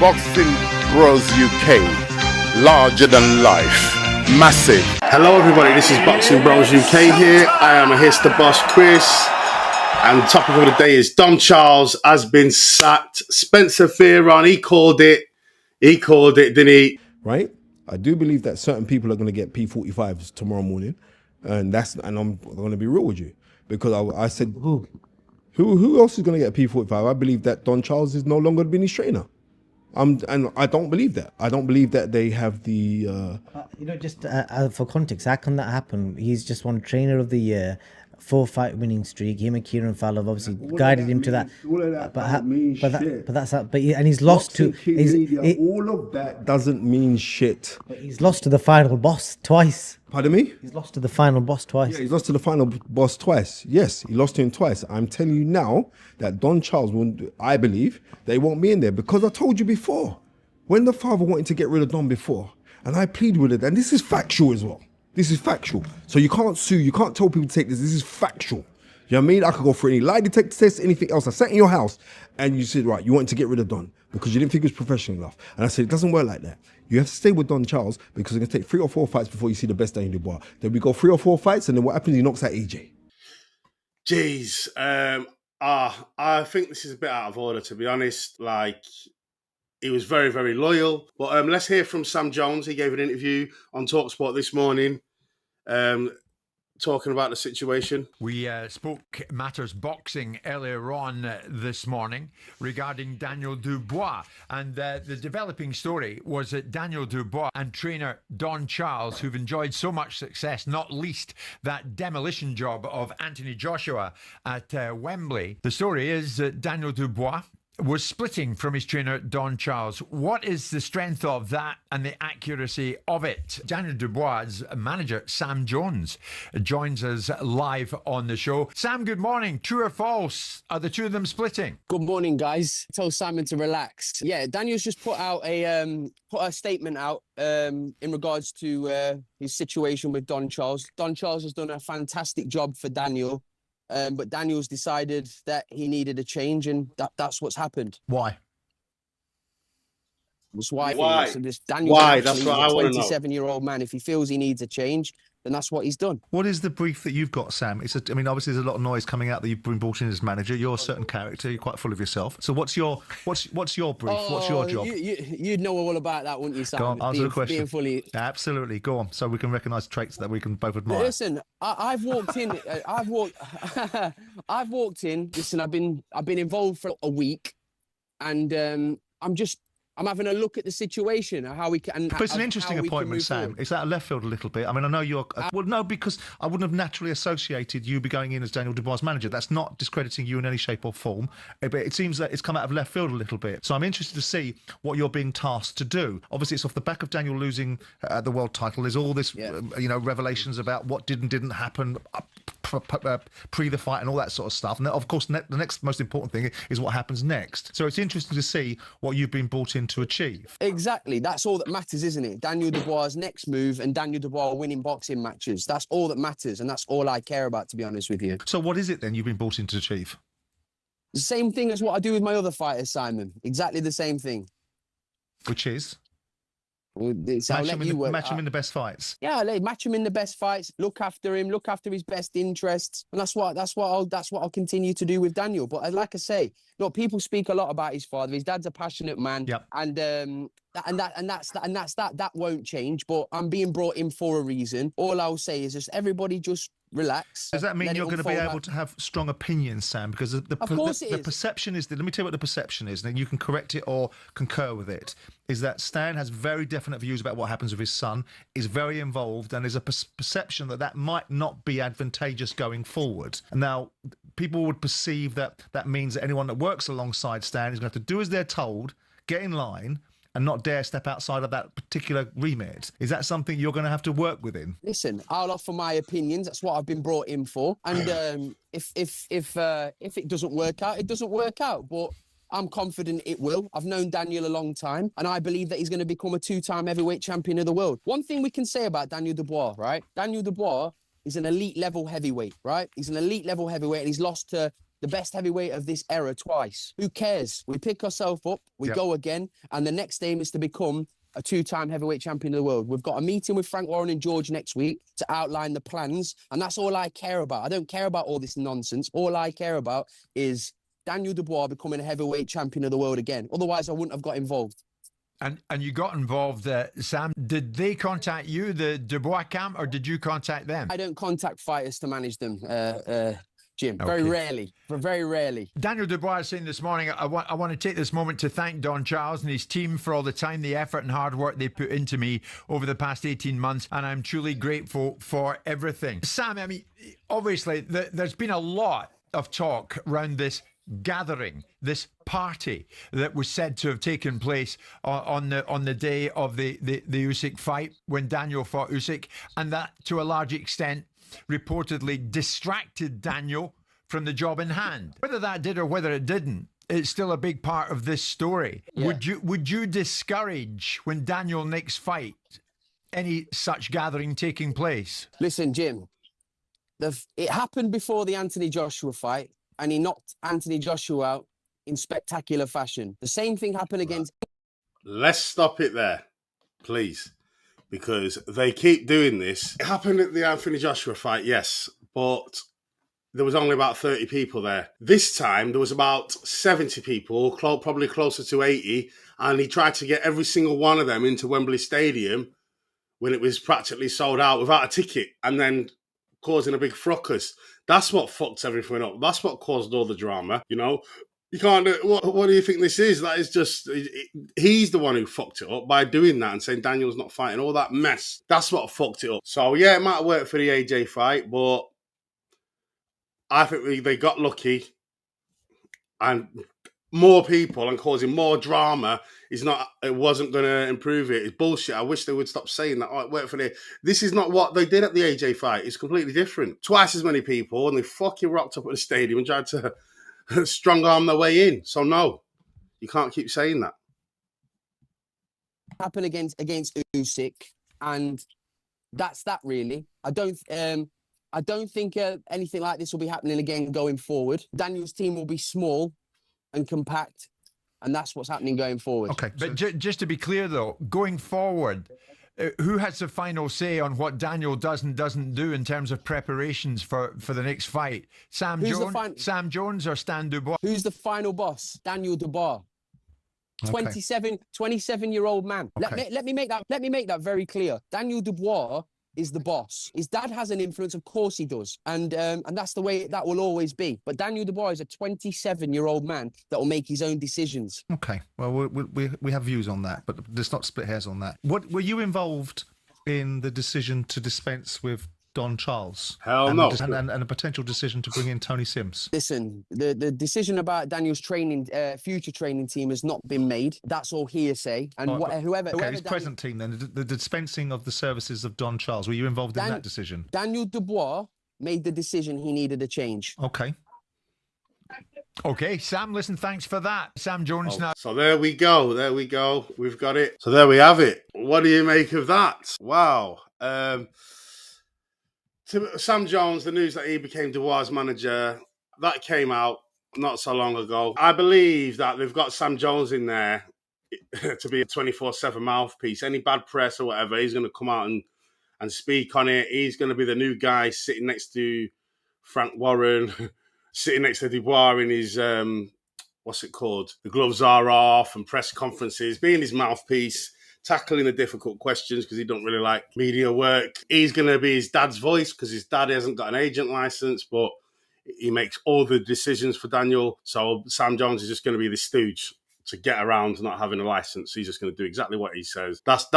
Boxing Bros UK, larger than life, massive. Hello everybody, this is Boxing Bros UK here. I am here the boss Chris, and the topic of the day is Don Charles has been sacked. Spencer Fearon, he called it, didn't he? Right? I do believe that certain people are going to get P45s tomorrow morning, and I'm going to be real with you, because I said who else is going to get P45? I believe that Don Charles is no longer going to be his trainer. And I don't believe that. I don't believe that they have the. Just for context, how can that happen? He's just won Trainer of the Year, 4-fight winning streak. Him and Kieran Fowler have obviously guided him to that. And he's lost to. All of that doesn't mean shit. But he's lost to the final boss twice. Pardon me? He's lost to the final boss twice. Yeah, he's lost to the final boss twice. Yes, he lost to him twice. I'm telling you now that Don Charles, I believe, they won't be in there, because I told you before, when the father wanted to get rid of Don before, and I plead with it, and this is factual as well. This is factual. So you can't sue, you can't tell people to take this. This is factual. You know what I mean? I could go for any lie detector test, anything else. I sat in your house and you said, right, you wanted to get rid of Don because you didn't think he was professional enough. And I said, it doesn't work like that. You have to stay with Don Charles because it's going to take 3 or 4 fights before you see the best Daniel Dubois. Then we go 3 or 4 fights, and then what happens? He knocks out AJ. Jeez. I think this is a bit out of order, to be honest. Like, he was very, very loyal. But let's hear from Sam Jones. He gave an interview on Talksport this morning, talking about the situation. We spoke matters boxing earlier on this morning regarding Daniel Dubois, and the developing story was that Daniel Dubois and trainer Don Charles, who've enjoyed so much success, not least that demolition job of Anthony Joshua at Wembley. The story is that Daniel Dubois was splitting from his trainer Don Charles. What is the strength of that and the accuracy of it? Daniel Dubois' manager Sam Jones joins us live on the show. Sam, good morning. True or false? Are the two of them splitting? Good morning, guys. Tell Simon to relax. Yeah, Daniel's just put out a statement out in regards to his situation with Don Charles. Don Charles has done a fantastic job for Daniel. But Daniel's decided that he needed a change, and that's what's happened. Why? Why? So Daniel's Why? That's what I want to know. 27-year-old man. If he feels he needs a change, then that's what he's done. What is the brief that you've got, Sam? Obviously there's a lot of noise coming out that you've been brought in as manager. You're a certain character. You're quite full of yourself. So what's your brief? What's your job? You'd know all about that, wouldn't you, Sam? Go on, answer the question. Being fully... Absolutely. Go on, so we can recognise traits that we can both admire. Listen, I've walked in. I've walked in. Listen, I've been involved for a week, and I'm having a look at the situation, how we can. But it's an interesting appointment, Sam. It's out of left field a little bit. I mean, I know you're. Well, no, because I wouldn't have naturally associated you be going in as Daniel Dubois' manager. That's not discrediting you in any shape or form. But it seems that it's come out of left field a little bit. So I'm interested to see what you're being tasked to do. Obviously, it's off the back of Daniel losing the world title. There's all this, revelations about what did and didn't happen pre the fight and all that sort of stuff. And of course, the next most important thing is what happens next. So it's interesting to see what you've been brought in to achieve. Exactly. That's all that matters, isn't it? Daniel Dubois' next move and Daniel Dubois winning boxing matches. That's all that matters, and that's all I care about, to be honest with you. So what is it then you've been brought in to achieve? The same thing as what I do with my other fighters, Simon. Exactly the same thing. Which is? Match him in the best fights. Yeah, match him in the best fights. Look after him. Look after his best interests, and that's what I'll continue to do with Daniel. But like I say, look, people speak a lot about his father. His dad's a passionate man, yep. and that won't change. But I'm being brought in for a reason. All I'll say is just everybody just relax. Does that mean you're going to be able to have strong opinions, Sam? Because the perception is that, let me tell you what the perception is, and then you can correct it or concur with it, is that Stan has very definite views about what happens with his son, is very involved, and there's a perception that might not be advantageous going forward. Now, people would perceive that means that anyone that works alongside Stan is going to have to do as they're told, get in line, and not dare step outside of that particular remit. Is that something you're going to have to work within? Listen, I'll offer my opinions. That's what I've been brought in for. And if it doesn't work out, it doesn't work out. But I'm confident it will. I've known Daniel a long time, and I believe that he's going to become a 2-time heavyweight champion of the world. One thing we can say about Daniel Dubois, right? Daniel Dubois is an elite level heavyweight, right? He's an elite level heavyweight, and he's lost to the best heavyweight of this era twice. Who cares? We pick ourselves up, we go again, and the next aim is to become a 2-time heavyweight champion of the world. We've got a meeting with Frank Warren and George next week to outline the plans, and that's all I care about. I don't care about all this nonsense. All I care about is Daniel Dubois becoming a heavyweight champion of the world again. Otherwise, I wouldn't have got involved. And you got involved, Sam. Did they contact you, the Dubois camp, or did you contact them? I don't contact fighters to manage them, Jim. Okay. Very rarely. Daniel Dubois is saying this morning, I want to take this moment to thank Don Charles and his team for all the time, the effort and hard work they put into me over the past 18 months, and I'm truly grateful for everything. Sam, I mean, obviously, there's been a lot of talk around this gathering, this party that was said to have taken place on the day of the Usyk fight when Daniel fought Usyk, and that to a large extent reportedly distracted Daniel from the job in hand. Whether that did or whether it didn't, it's still a big part of this story. Yeah. Would you discourage, when Daniel next fight, any such gathering taking place? Listen, Jim, it happened before the Anthony Joshua fight, and he knocked Anthony Joshua out in spectacular fashion. The same thing happened against... Let's stop it there, please, because they keep doing this. It happened at the Anthony Joshua fight, yes, but there was only about 30 people there. This time, there was about 70 people, probably closer to 80, and he tried to get every single one of them into Wembley Stadium when it was practically sold out without a ticket, and then causing a big fracas. That's what fucked everything up. That's what caused all the drama, you know? You can't do... What do you think this is? That is just... He's the one who fucked it up by doing that and saying Daniel's not fighting. All that mess. That's what fucked it up. So, yeah, it might have worked for the AJ fight, but I think they got lucky, and more people and causing more drama it wasn't going to improve it. It's bullshit. I wish they would stop saying that. Oh, it worked for the... This is not what they did at the AJ fight. It's completely different. Twice as many people, and they fucking rocked up at the stadium and tried to strong arm their way in. So no, you can't keep saying that. Happen against Usyk, and that's that really. I don't think anything like this will be happening again going forward. Daniel's team will be small and compact, and that's what's happening going forward. Okay, but just to be clear though, going forward, who has the final say on what Daniel does and doesn't do in terms of preparations for the next fight? Sam Jones or Stan Dubois? Who's the final boss? Daniel Dubois. 27-year-old man. Okay. Let me make that very clear. Daniel Dubois is the boss. His dad has an influence, of course he does, and that's the way that will always be. But Daniel Dubois is a 27-year-old man that will make his own decisions. Okay, well we have views on that, but let's not split hairs on that. What were you involved in the decision to dispense with Don Charles? Hell no. And a potential decision to bring in Tony Sims? Listen, the decision about Daniel's future training team has not been made. That's all hearsay. And whoever his present team then, the dispensing of the services of Don Charles, were you involved in that decision? Daniel Dubois made the decision he needed a change. Okay, Sam, listen, thanks for that. Sam Jones now. So there we go. We've got it. So there we have it. What do you make of that? Wow. Sam Jones, the news that he became Dubois' manager, that came out not so long ago. I believe that they've got Sam Jones in there to be a 24/7 mouthpiece. Any bad press or whatever, he's going to come out and speak on it. He's going to be the new guy sitting next to Frank Warren, sitting next to Dubois in his, what's it called? The gloves are off and press conferences, being his mouthpiece, tackling the difficult questions because he don't really like media work. He's going to be his dad's voice because his dad hasn't got an agent license, but he makes all the decisions for Daniel. So Sam Jones is just going to be the stooge to get around not having a license. He's just going to do exactly what he says. That's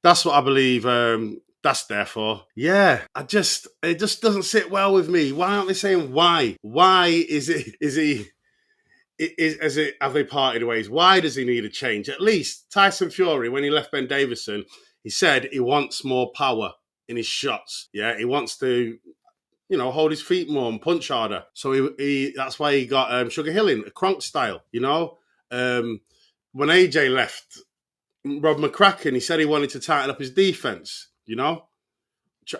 what I believe that's there for. Yeah, it just doesn't sit well with me. Why aren't they saying why? Why have they parted ways? Why does he need a change? At least Tyson Fury, when he left Ben Davison, he said he wants more power in his shots. Yeah, he wants to, hold his feet more and punch harder. So he that's why he got Sugar Hill in, a Kronk style, When AJ left, Rob McCracken, he said he wanted to tighten up his defense,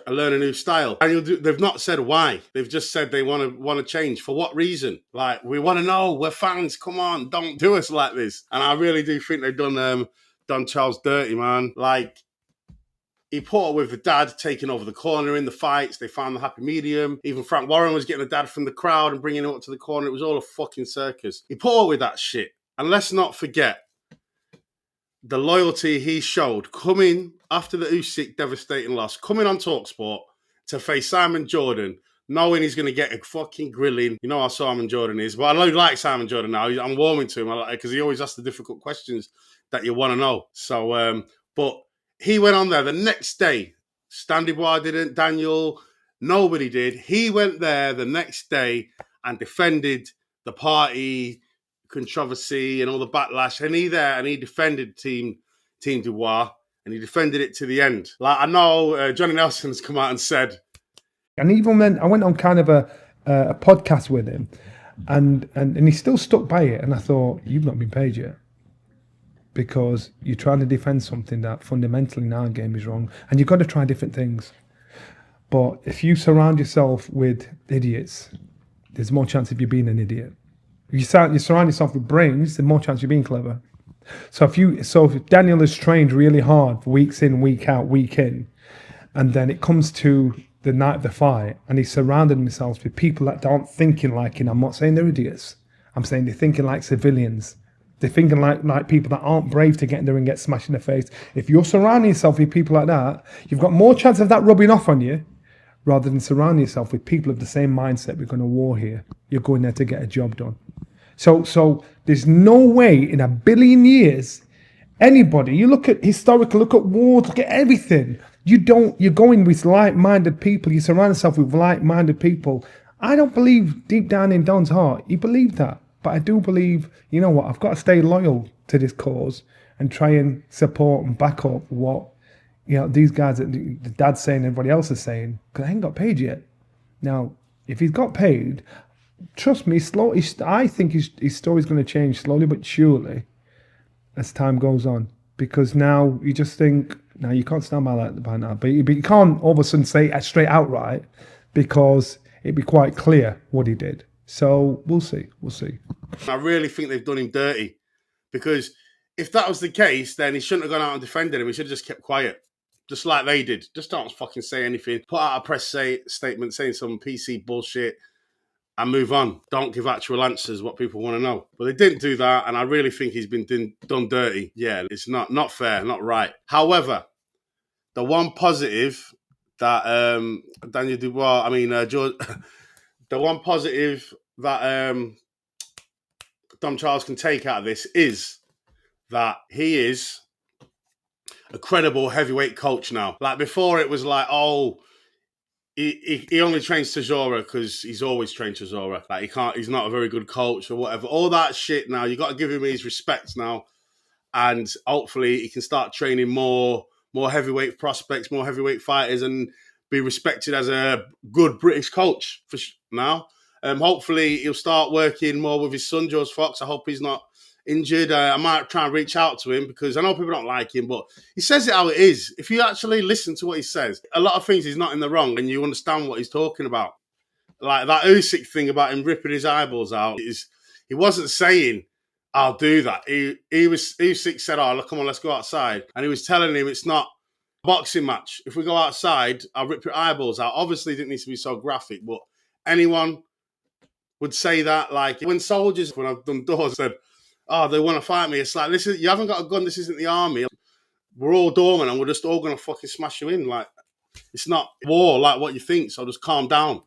learn a new style. And they've not said why. They've just said they want to change. For what reason? Like, we want to know. We're fans. Come on, don't do us like this. And I really do think they've done Charles dirty, man. Like, he put up with the dad taking over the corner in the fights. They found the happy medium. Even Frank Warren was getting the dad from the crowd and bringing him up to the corner. It was all a fucking circus. He put up with that shit. And let's not forget the loyalty he showed coming after the Usyk devastating loss, coming on Talksport to face Simon Jordan, knowing he's going to get a fucking grilling. You know how Simon Jordan is. But I like Simon Jordan now. I'm warming to him because he always asks the difficult questions that you want to know. So, but he went on there the next day. Stan Dubois didn't, Daniel, nobody did. He went there the next day and defended the party controversy and all the backlash. And he defended Team Dubois, and he defended it to the end. Like, I know Jonny Nelson's come out and said. And even then, I went on kind of a podcast with him, and he still stuck by it. And I thought, you've not been paid yet, because you're trying to defend something that fundamentally in our game is wrong, and you've got to try different things. But if you surround yourself with idiots, there's more chance of you being an idiot. If you surround yourself with brains, there's more chance of you being clever. So if Daniel has trained really hard, weeks in, week out, week in, and then it comes to the night of the fight, and he's surrounded himself with people that aren't thinking like him. I'm not saying they're idiots. I'm saying they're thinking like civilians. They're thinking like people that aren't brave to get in there and get smashed in the face. If you're surrounding yourself with people like that, you've got more chance of that rubbing off on you, rather than surrounding yourself with people of the same mindset. We're going to war here. You're going there to get a job done. So there's no way in a billion years anybody, you look at historical, look at wars, look at everything. You're going with like-minded people. You surround yourself with like-minded people. I don't believe deep down in Don's heart he believed that. But I do believe, you know what, I've got to stay loyal to this cause and try and support and back up what, you know, these guys, the dad's saying, everybody else is saying, because I ain't got paid yet. Now, if he's got paid, trust me, I think his story's going to change slowly but surely as time goes on. Because now you just think, now you can't stand by that by now. But you can't all of a sudden say it straight outright, because it'd be quite clear what he did. So we'll see. I really think they've done him dirty, because if that was the case, then he shouldn't have gone out and defended him. He should have just kept quiet, just like they did. Just don't fucking say anything. Put out a press statement saying some PC bullshit and move on. Don't give actual answers, what people want to know. But they didn't do that, and I really think he's been done dirty. Yeah, it's not fair, not right. However, the one positive that Daniel Dubois, George, the one positive that Dom Charles can take out of this is that he is a credible heavyweight coach now. Like, before it was like, oh, he only trains Chisora because he's always trained Chisora. Like, he's not a very good coach or whatever. All that shit now, you got to give him his respect now, and hopefully he can start training more heavyweight prospects, more heavyweight fighters, and be respected as a good British coach for now. Hopefully he'll start working more with his son, George Fox. I hope he's not injured. I might try and reach out to him, because I know people don't like him, but he says it how it is. If you actually listen to what he says, a lot of things he's not in the wrong, and you understand what he's talking about. Like that Usyk thing about him ripping his eyeballs out, he wasn't saying, I'll do that. Usyk said, oh, come on, let's go outside. And he was telling him it's not a boxing match. If we go outside, I'll rip your eyeballs out. Obviously, it didn't need to be so graphic, but anyone would say that. Like, when soldiers, when I've done doors, said, oh, they want to fight me. It's like, listen, you haven't got a gun. This isn't the army. We're all doormen, and we're just all going to fucking smash you in. Like, it's not war like what you think. So just calm down.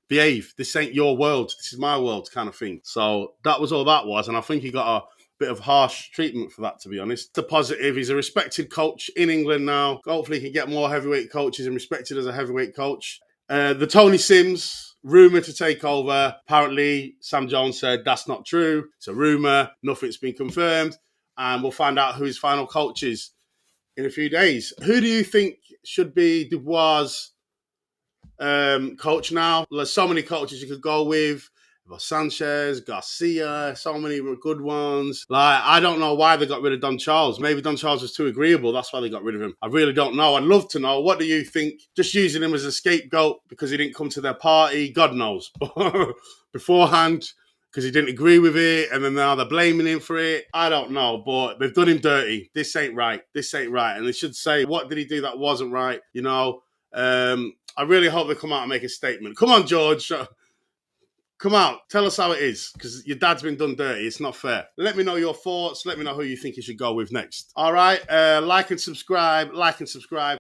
Behave. This ain't your world. This is my world, kind of thing. So that was all that was. And I think he got a bit of harsh treatment for that, to be honest. The positive, he's a respected coach in England now. Hopefully he can get more heavyweight coaches and respected as a heavyweight coach. The Tony Sims, rumour to take over. Apparently, Sam Jones said that's not true. It's a rumour. Nothing's been confirmed. And we'll find out who his final coach is in a few days. Who do you think should be Dubois' coach now? There's so many coaches you could go with. Sanchez, Garcia, so many good ones. Like, I don't know why they got rid of Don Charles. Maybe Don Charles was too agreeable. That's why they got rid of him. I really don't know. I'd love to know. What do you think? Just using him as a scapegoat because he didn't come to their party, God knows. Beforehand, because he didn't agree with it, and then now they're blaming him for it. I don't know, but they've done him dirty. This ain't right. This ain't right. And they should say, what did he do that wasn't right? You know, I really hope they come out and make a statement. Come on, George. Come out, tell us how it is, because your dad's been done dirty. It's not fair. Let me know your thoughts. Let me know who you think you should go with next. All right, like and subscribe.